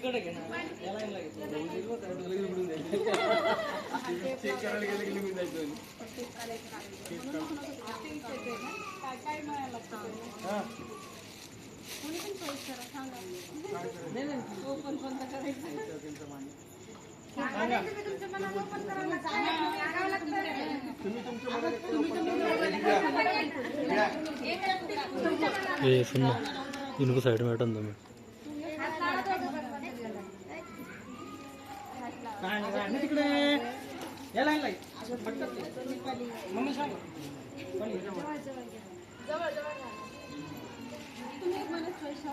इकडे घे ना याला चेक करायला गेलं की निघून जायचं काय मिळालं कोणी पण चॉईस करा सांगा नाही ओपन कोणता करायचं तुमच्या मनाला ओपन करायला सांगावं लागतं ए सुन ना इनको साइड में हटन दो मैं नाही तिकडे याला मम्मी सांग जवळ जवळ तुम्ही एक मला चॉईस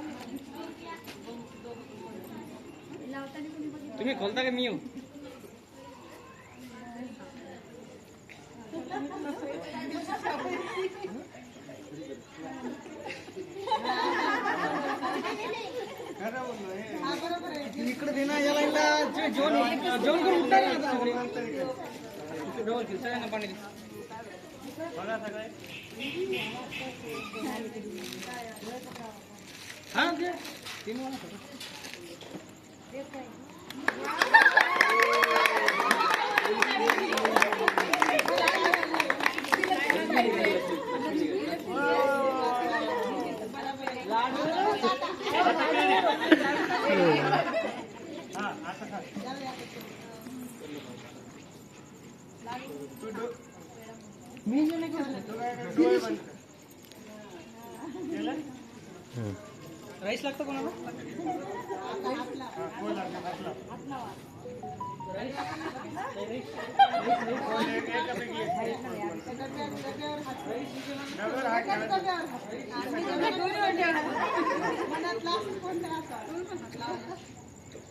लावताना कोणी बघितलं तुम्ही खोलता का मी येऊ इकडे दे ना याला जेवण जेवण करून डबल किल सगळ्यांना पाणी दे बघा सगळे हा दे तीन वाला राईस लागतो कोणाला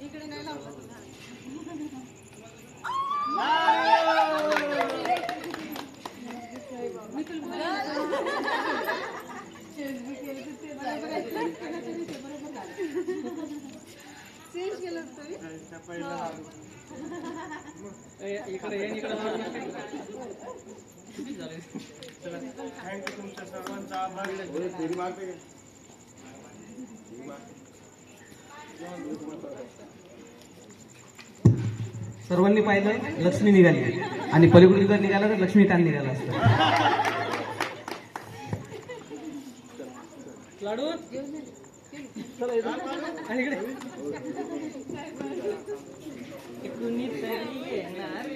इकडे नाही लावलं इकडे थँक्यू तुमच्या सर्वांचा आभार सर्वांनी पाहिलं लक्ष्मी निघाली आणि पलीकडे जर निघाला तर लक्ष्मीकांत निघाला असतं लाडू आणि इकडे कुणीतरी येणार